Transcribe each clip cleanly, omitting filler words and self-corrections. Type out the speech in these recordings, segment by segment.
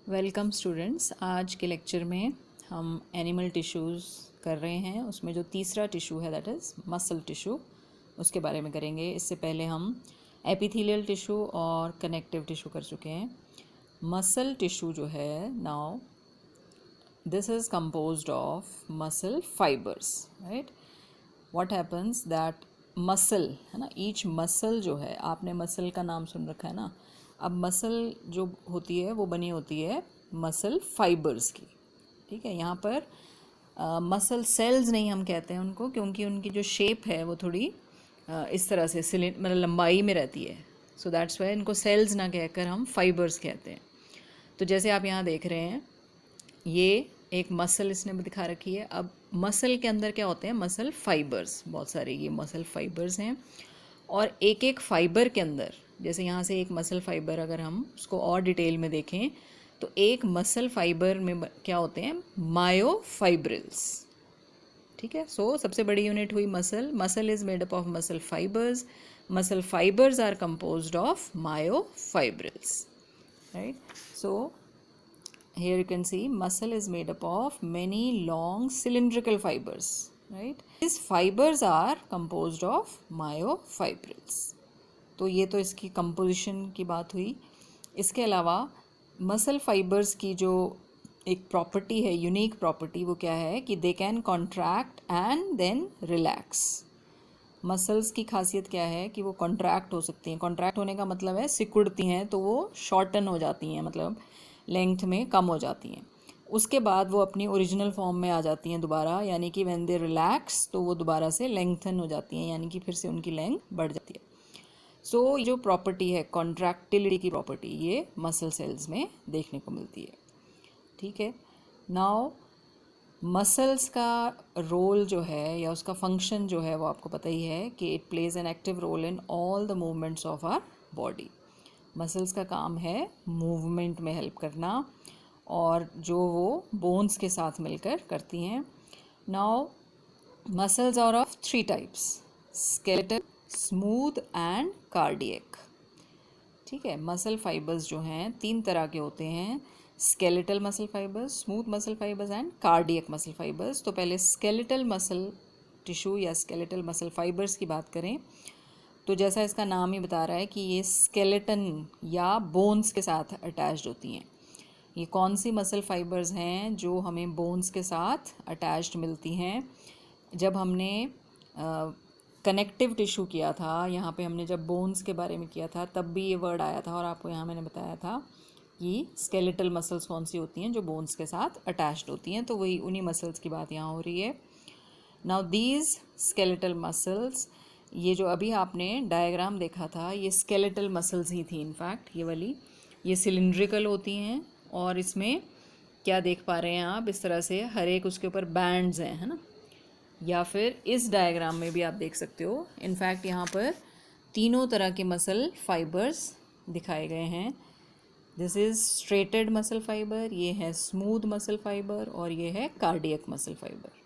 Welcome students. आज के lecture में हम एनिमल टिश्यूज़ कर रहे हैं। उसमें जो तीसरा टिश्यू है दैट इज़ मसल टिश्यू, उसके बारे में करेंगे। इससे पहले हम एपिथेलियल टिश्यू और कनेक्टिव टिश्यू कर चुके हैं। मसल टिश्यू जो है, now this is composed of muscle fibres, right. What happens that muscle है ना, ईच मसल जो है, आपने मसल का नाम सुन रखा है ना। अब मसल जो होती है वो बनी होती है मसल फाइबर्स की, ठीक है। यहाँ पर मसल सेल्स नहीं हम कहते हैं उनको, क्योंकि उनकी जो शेप है वो थोड़ी इस तरह से मतलब लंबाई में रहती है। सो दैट्स वाई इनको सेल्स ना कहकर हम फाइबर्स कहते हैं। तो जैसे आप यहाँ देख रहे हैं, ये एक मसल इसने दिखा रखी है। अब मसल के अंदर क्या होते हैं? मसल फाइबर्स, बहुत सारे ये मसल फाइबर्स हैं। और एक एक फाइबर के अंदर, जैसे यहाँ से एक मसल फाइबर अगर हम उसको और डिटेल में देखें तो एक मसल फाइबर में क्या होते हैं? मायोफाइब्रिल्स, ठीक है। सो सबसे बड़ी यूनिट हुई muscle. Muscle is made up of muscle fibres. Muscle fibres are composed of myofibrils, right. So here you can see muscle is made up of many long cylindrical fibers, right. These fibers are composed of myofibrils. तो ये तो इसकी composition की बात हुई। इसके अलावा muscle fibres की जो एक प्रॉपर्टी है, यूनिक प्रॉपर्टी, वो क्या है कि they can contract and then relax. Muscles की खासियत क्या है कि वो कॉन्ट्रैक्ट हो सकती हैं। कॉन्ट्रैक्ट होने का मतलब है सिकुड़ती हैं तो वो शॉर्टन हो जाती हैं, मतलब लेंथ में कम हो जाती हैं। उसके बाद वो अपनी ओरिजिनल फॉर्म में आ जाती हैं दोबारा, यानी कि व्हेन दे रिलैक्स तो वो दोबारा से लेंथन हो जाती हैं, यानी कि फिर से उनकी लेंथ बढ़ जाती है। सो जो प्रॉपर्टी है कॉन्ट्रैक्टिलिटी की प्रॉपर्टी, ये मसल सेल्स में देखने को मिलती है, ठीक है। नाउ मसल्स का रोल जो है या उसका फंक्शन जो है वो आपको पता ही है कि it plays an active role in all the movements of our body. Muscles का काम है मूवमेंट में हेल्प करना, और जो वो बोन्स के साथ मिलकर करती हैं। Now muscles are of 3 types: skeletal, smooth and cardiac, ठीक है। मसल फाइबर्स जो हैं 3 तरह के होते हैं: skeletal muscle fibres, smooth muscle fibres and cardiac muscle fibres. तो पहले स्केलेटल मसल टिश्यू या स्केलेटल मसल फाइबर्स की बात करें तो जैसा इसका नाम ही बता रहा है कि ये स्केलेटन या बोन्स के साथ अटैच्ड होती हैं। ये कौन सी मसल फाइबर्स हैं जो हमें बोन्स के साथ अटैच्ड मिलती हैं? जब हमने कनेक्टिव टिश्यू किया था, यहाँ पे हमने जब बोन्स के बारे में किया था तब भी ये वर्ड आया था, और आपको यहाँ मैंने बताया था कि स्केलेटल मसल्स कौन सी होती हैं जो बोन्स के साथ अटैच्ड होती हैं। तो वही उन्हीं मसल्स की बात यहाँ हो रही है। नाउ दीज स्केलेटल मसल्स, ये जो अभी आपने डायग्राम देखा था ये स्केलेटल मसल्स ही थी इनफैक्ट, ये वाली। ये सिलिंड्रिकल होती हैं और इसमें क्या देख पा रहे हैं आप, इस तरह से हर एक उसके ऊपर बैंड्स हैं, है ना। या फिर इस डायग्राम में भी आप देख सकते हो, इनफैक्ट यहाँ पर तीनों तरह के मसल फाइबर्स दिखाए गए हैं। This is striated muscle fibre, ये है स्मूथ मसल फाइबर, और ये है कार्डियक मसल फाइबर।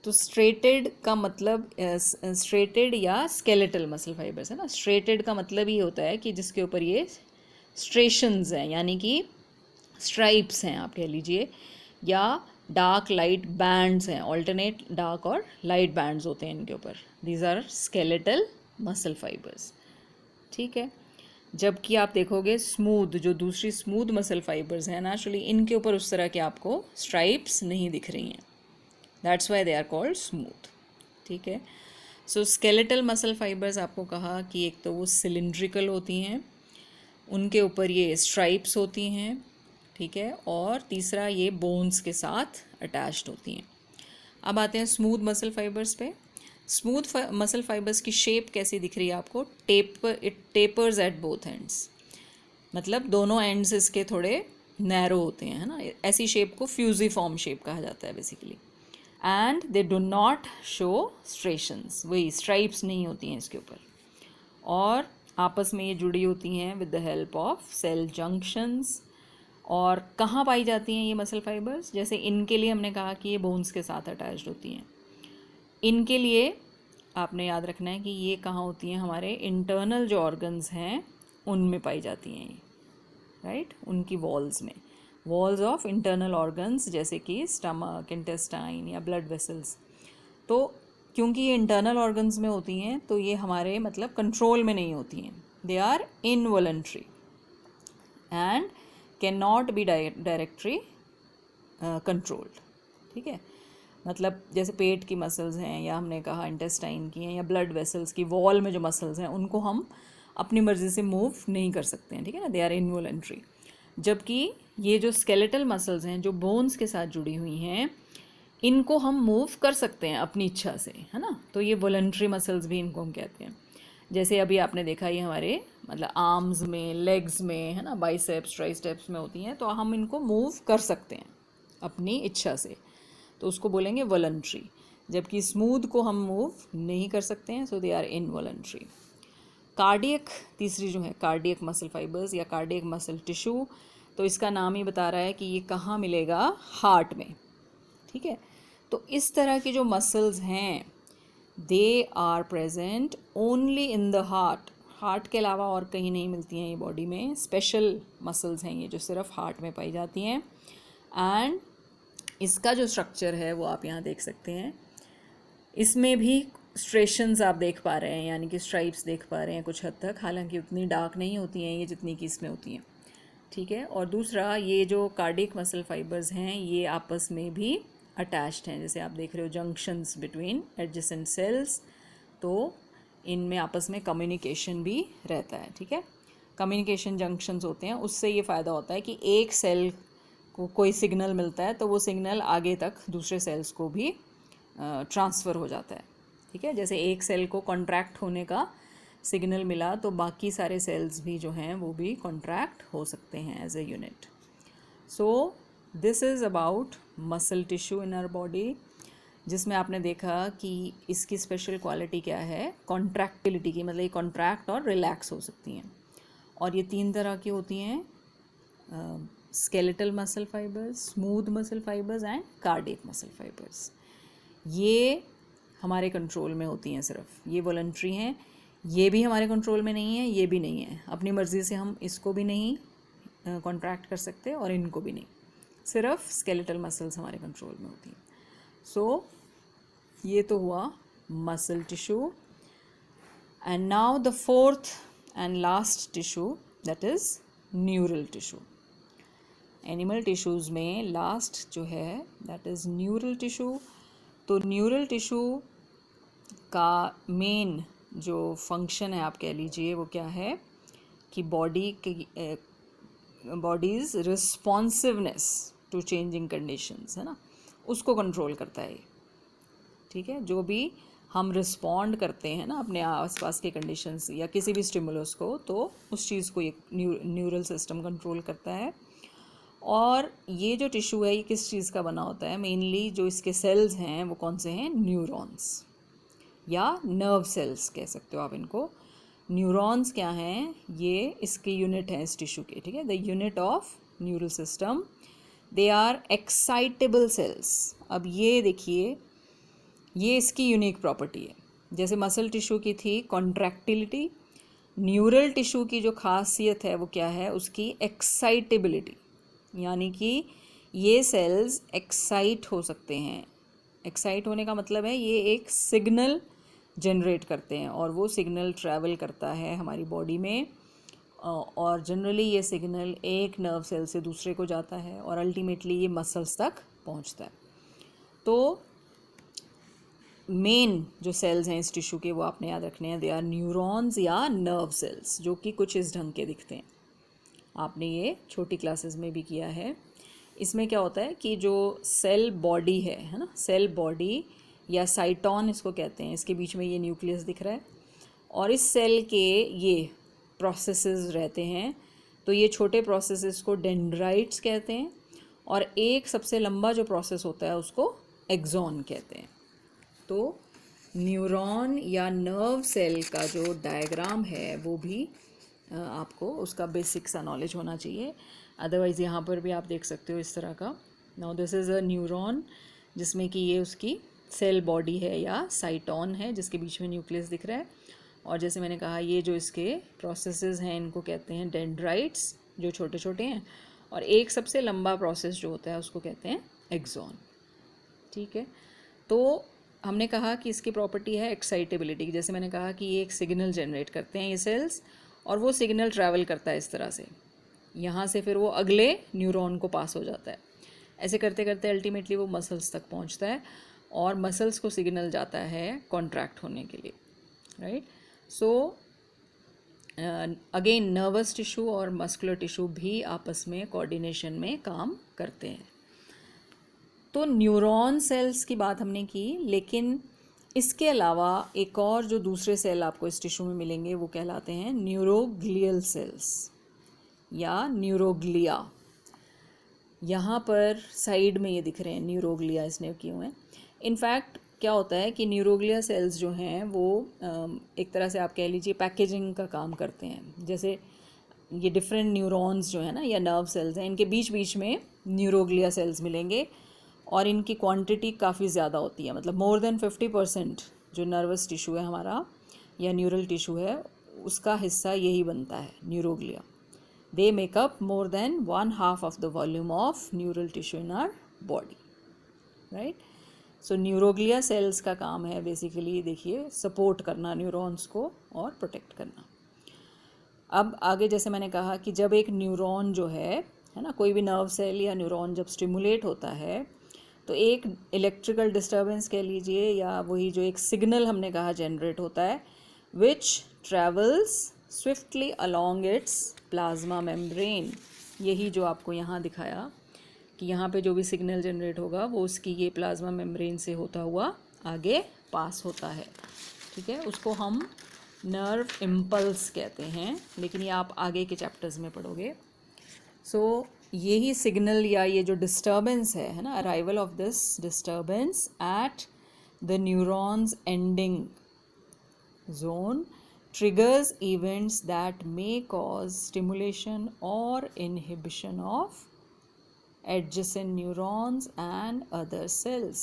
तो स्ट्रेटेड का मतलब स्ट्रेटेड या स्केलेटल मसल फाइबर्स है ना। स्ट्रेटेड का मतलब ये होता है कि जिसके ऊपर ये स्ट्रेशंस हैं, यानी कि स्ट्राइप्स हैं आप कह लीजिए, या डार्क लाइट बैंड्स हैं, ऑल्टरनेट डार्क और लाइट बैंड्स होते हैं इनके ऊपर। These are skeletal muscle fibres, ठीक है। जबकि आप देखोगे स्मूथ, जो दूसरी स्मूथ मसल फाइबर्स हैं नेचुरली, इनके ऊपर उस तरह के आपको स्ट्राइप्स नहीं दिख रही हैं। That's why they are called smooth, ठीक है। सो स्केलेटल मसल फाइबर्स आपको कहा कि एक तो वो सिलिंड्रिकल होती हैं, उनके ऊपर ये स्ट्राइप्स होती हैं, ठीक है, और तीसरा ये बोन्स के साथ अटैच्ड होती हैं। अब आते हैं स्मूथ मसल फाइबर्स पे। स्मूथ मसल फाइबर्स की शेप कैसी दिख रही है आपको? It tapers at both ends, मतलब दोनों एंड्स इसके थोड़े नैरो होते हैं, है ना। ऐसी शेप को फ्यूजिफॉर्म शेप कहा जाता है basically. And they do not show striations, वही स्ट्राइप्स नहीं होती हैं इसके ऊपर, और आपस में ये जुड़ी होती हैं with the help of cell junctions. और कहाँ पाई जाती हैं ये मसल फाइबर्स? जैसे इनके लिए हमने कहा कि ये बोन्स के साथ अटैच्ड होती हैं, इनके लिए आपने याद रखना है कि ये कहाँ होती हैं? हमारे इंटरनल जो ऑर्गन्स हैं उनमें पाई जाती हैं ये, राइट, उनकी वॉल्स में। वॉल्स ऑफ इंटरनल ऑर्गन्स जैसे कि स्टमक, इंटेस्टाइन या ब्लड वेसल्स। तो क्योंकि ये इंटरनल ऑर्गन्स में होती हैं तो ये हमारे मतलब कंट्रोल में नहीं होती हैं, they are involuntary and can not be directly controlled. ठीक है, मतलब जैसे पेट की मसल्स हैं या हमने कहा इंटेस्टाइन की हैं या ब्लड वेसल्स की वॉल में जो मसल्स हैं उनको हम अपनी मर्ज़ी से मूव नहीं कर सकते हैं। ठीक है ना, दे आर इनवॉलंटरी। जबकि ये जो स्केलेटल मसल्स हैं जो बोन्स के साथ जुड़ी हुई हैं इनको हम मूव कर सकते हैं अपनी इच्छा से, है ना। तो ये वॉलंटरी मसल्स भी इनको हम कहते हैं। जैसे अभी आपने देखा ये हमारे मतलब आर्म्स में, लेग्स में, है ना, बाइसेप्स ट्राइसेप्स में होती हैं, तो हम इनको मूव कर सकते हैं अपनी इच्छा से, तो उसको बोलेंगे वॉलंटरी। जबकि स्मूथ को हम मूव नहीं कर सकते हैं, सो दे आर इनवॉलंटरी। कार्डियक, तीसरी जो है कार्डियक मसल फाइबर्स या कार्डियक मसल टिश्यू, तो इसका नाम ही बता रहा है कि ये कहाँ मिलेगा, हार्ट में। ठीक है, तो इस तरह की जो मसल्स हैं they are present only in the heart. Heart के अलावा और कहीं नहीं मिलती हैं ये बॉडी में। स्पेशल मसल्स हैं ये जो सिर्फ हार्ट में पाई जाती हैं। एंड इसका जो स्ट्रक्चर है वो आप यहाँ देख सकते हैं। इसमें भी स्ट्रेशंस आप देख पा रहे हैं, यानी कि स्ट्राइप्स देख पा रहे हैं कुछ हद तक, हालांकि उतनी डार्क नहीं होती हैं ये जितनी कि इसमें होती हैं। ठीक है, और दूसरा ये जो कार्डियक मसल फाइबर्स हैं ये आपस में भी अटैच्ड हैं। जैसे आप देख रहे हो जंक्शंस बिटवीन एडजेसेंट सेल्स, तो इनमें आपस में कम्युनिकेशन भी रहता है। ठीक है, कम्युनिकेशन जंक्शंस होते हैं, उससे ये फ़ायदा होता है कि एक सेल को कोई सिग्नल मिलता है तो वो सिग्नल आगे तक दूसरे सेल्स को भी ट्रांसफ़र हो जाता है। ठीक है, जैसे एक सेल को कॉन्ट्रैक्ट होने का सिग्नल मिला तो बाकी सारे सेल्स भी जो हैं वो भी कॉन्ट्रैक्ट हो सकते हैं as a unit. So this is about muscle tissue in our body, जिसमें आपने देखा कि इसकी स्पेशल क्वालिटी क्या है, कॉन्ट्रैक्टिलिटी की, मतलब ये कॉन्ट्रैक्ट और रिलैक्स हो सकती हैं। और ये 3 तरह की होती हैं, skeletal muscle fibres, smooth muscle fibres and cardiac muscle fibres. ये हमारे कंट्रोल में होती हैं, सिर्फ ये वॉलंटरी हैं। ये भी हमारे कंट्रोल में नहीं है, ये भी नहीं है, अपनी मर्ज़ी से हम इसको भी नहीं कॉन्ट्रैक्ट कर सकते और इनको भी नहीं, सिर्फ स्केलेटल मसल्स हमारे कंट्रोल में होती हैं। सो ये तो हुआ muscle tissue. And now the fourth and last tissue that is neural tissue. Animal tissues में लास्ट जो है दैट इज़ न्यूरल टिश्यू। तो न्यूरल टिश्यू का मेन जो फंक्शन है आप कह लीजिए वो क्या है कि body's responsiveness to changing conditions, है ना, उसको कंट्रोल करता है। ठीक है, जो भी हम रिस्पॉन्ड करते हैं ना अपने आसपास के कंडीशंस या किसी भी स्टिमुलस को, तो उस चीज़ को ये न्यूरल सिस्टम कंट्रोल करता है। और ये जो टिश्यू है ये किस चीज़ का बना होता है, मेनली जो इसके सेल्स हैं वो कौन से हैं, न्यूरॉन्स या नर्व सेल्स कह सकते हो आप इनको। न्यूरॉन्स क्या हैं, ये इसके यूनिट हैं इस टिश्यू के। ठीक है, the unit of neural system, they are excitable cells. अब ये देखिए, ये इसकी यूनिक प्रॉपर्टी है। जैसे मसल टिश्यू की थी कॉन्ट्रैक्टिलिटी, न्यूरल टिश्यू की जो खासियत है वो क्या है, उसकी एक्साइटेबिलिटी, यानी कि ये सेल्स एक्साइट हो सकते हैं। एक्साइट होने का मतलब है ये एक सिग्नल जनरेट करते हैं और वो सिग्नल ट्रैवल करता है हमारी बॉडी में, और जनरली ये सिग्नल एक नर्व सेल से दूसरे को जाता है और अल्टीमेटली ये मसल्स तक पहुंचता है। तो मेन जो सेल्स हैं इस टिश्यू के वो आपने याद रखने हैं, दे आर न्यूरॉन्स या नर्व सेल्स, जो कि कुछ इस ढंग के दिखते हैं। आपने ये छोटी क्लासेस में भी किया है। इसमें क्या होता है कि जो सेल बॉडी है ना, सेल बॉडी या साइटॉन इसको कहते हैं, इसके बीच में ये न्यूक्लियस दिख रहा है और इस सेल के ये प्रोसेसेस रहते हैं। तो ये छोटे प्रोसेसेस को डेंड्राइट्स कहते हैं और एक सबसे लंबा जो प्रोसेस होता है उसको एक्सॉन कहते हैं। तो न्यूरॉन या नर्व सेल का जो डायग्राम है वो भी आपको उसका बेसिक सा नॉलेज होना चाहिए। अदरवाइज़ यहाँ पर भी आप देख सकते हो इस तरह का। Now this is a neuron, जिसमें कि ये उसकी सेल बॉडी है या साइटॉन है, जिसके बीच में न्यूक्लियस दिख रहा है। और जैसे मैंने कहा ये जो इसके प्रोसेसेस हैं इनको कहते हैं डेंड्राइट्स, जो छोटे छोटे हैं, और एक सबसे लंबा प्रोसेस जो होता है उसको कहते हैं एक्सॉन। ठीक है, तो हमने कहा कि इसकी प्रॉपर्टी है एक्साइटेबिलिटी, जैसे मैंने कहा कि ये एक सिग्नल जनरेट करते हैं ये सेल्स, और वो सिग्नल ट्रैवल करता है इस तरह से, यहाँ से फिर वो अगले न्यूरॉन को पास हो जाता है। ऐसे करते करते अल्टीमेटली वो मसल्स तक पहुँचता है और मसल्स को सिग्नल जाता है कॉन्ट्रैक्ट होने के लिए, right. So again nervous tissue और मस्कुलर टिश्यू भी आपस में कोऑर्डिनेशन में काम करते हैं। तो न्यूरॉन सेल्स की बात हमने की, लेकिन इसके अलावा एक और जो दूसरे सेल आपको इस टिश्यू में मिलेंगे वो कहलाते हैं न्यूरोग्लियल सेल्स या न्यूरोग्लिया। यहाँ पर साइड में ये दिख रहे हैं न्यूरोग्लिया इसने किए हुए हैं। इनफैक्ट क्या होता है कि न्यूरोग्लिया सेल्स जो हैं वो एक तरह से आप कह लीजिए पैकेजिंग का काम करते हैं। जैसे ये डिफरेंट न्यूरॉन्स जो है ना या नर्व सेल्स हैं, इनके बीच बीच में न्यूरोग्लिया सेल्स मिलेंगे और इनकी क्वांटिटी काफ़ी ज़्यादा होती है, मतलब मोर देन 50% जो नर्वस टिश्यू है हमारा या न्यूरल टिश्यू है उसका हिस्सा यही बनता है neuroglia. They make up more than 1/2 of the volume of neural tissue in our body, right. So neuroglia cells का काम है बेसिकली, देखिए, सपोर्ट करना न्यूरॉन्स को और प्रोटेक्ट करना। अब आगे जैसे मैंने कहा कि जब एक न्यूरॉन जो है ना, कोई भी नर्व सेल या न्यूरॉन जब स्टिमुलेट होता है तो एक इलेक्ट्रिकल डिस्टर्बेंस कह लीजिए या वही जो एक सिग्नल हमने कहा जनरेट होता है, which travels swiftly along its plasma membrane. यही जो आपको यहाँ दिखाया कि यहाँ पे जो भी सिग्नल जनरेट होगा वो उसकी ये प्लाज्मा मेम्ब्रेन से होता हुआ आगे पास होता है, ठीक है। उसको हम नर्व इम्पल्स कहते हैं, लेकिन ये आप आगे के चैप्टर्स में पढ़ोगे। सो यही सिग्नल या ये जो डिस्टर्बेंस है ना, arrival of this disturbance at the neurons ending zone triggers events that may cause stimulation or inhibition of adjacent neurons and other cells।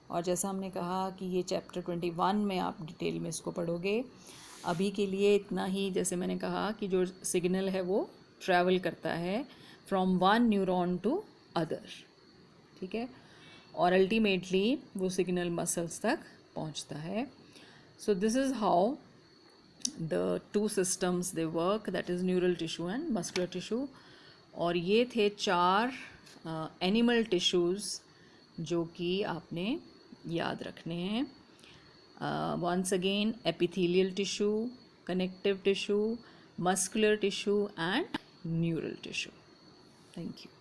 और जैसा हमने कहा कि ये चैप्टर 21 में आप डिटेल में इसको पढ़ोगे। अभी के लिए इतना ही। जैसे मैंने कहा कि जो सिग्नल है वो ट्रैवल करता है from one neuron to other, ठीक है, और अल्टीमेटली वो सिग्नल मसल्स तक पहुंचता है। So this is how the two systems they work, that is neural tissue and muscular tissue। और ये थे 4 एनिमल टिश्यूज़ जो कि आपने याद रखने हैं। Once again epithelial tissue, connective tissue, muscular tissue and neural tissue। Thank you।